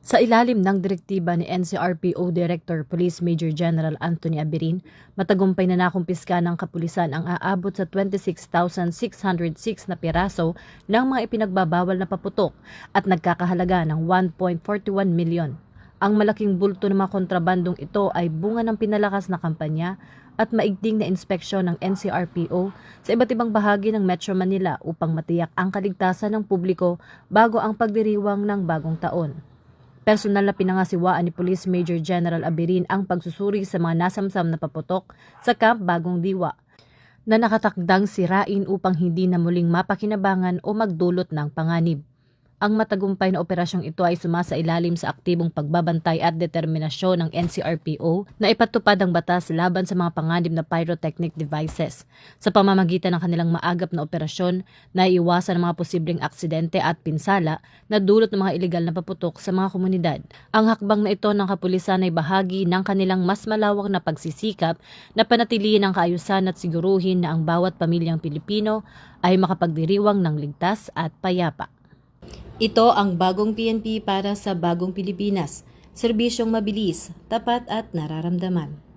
Sa ilalim ng direktiba ni NCRPO Director Police Major General Anthony Abirin, matagumpay na nakumpiska ng kapulisan ang aabot sa 26,606 na piraso ng mga ipinagbabawal na paputok at nagkakahalaga ng 1.41 milyon. Ang malaking bulto ng mga kontrabandong ito ay bunga ng pinalakas na kampanya at maigting na inspeksyon ng NCRPO sa iba't ibang bahagi ng Metro Manila upang matiyak ang kaligtasan ng publiko bago ang pagdiriwang ng bagong taon. Personal na pinangasiwaan ni Police Major General Abirin ang pagsusuri sa mga nasamsam na paputok sa Camp Bagong Diwa na nakatakdang sirain upang hindi na muling mapakinabangan o magdulot ng panganib. Ang matagumpay na operasyong ito ay sumasailalim sa aktibong pagbabantay at determinasyon ng NCRPO na ipatupad ang batas laban sa mga panganib na pyrotechnic devices. Sa pamamagitan ng kanilang maagap na operasyon, naiiwasan ang mga posibleng aksidente at pinsala na dulot ng mga ilegal na paputok sa mga komunidad. Ang hakbang na ito ng kapulisan ay bahagi ng kanilang mas malawak na pagsisikap na panatilihin ang kaayusan at siguruhin na ang bawat pamilyang Pilipino ay makapagdiriwang ng ligtas at payapa. Ito ang bagong PNP para sa bagong Pilipinas. Serbisyong mabilis, tapat at nararamdaman.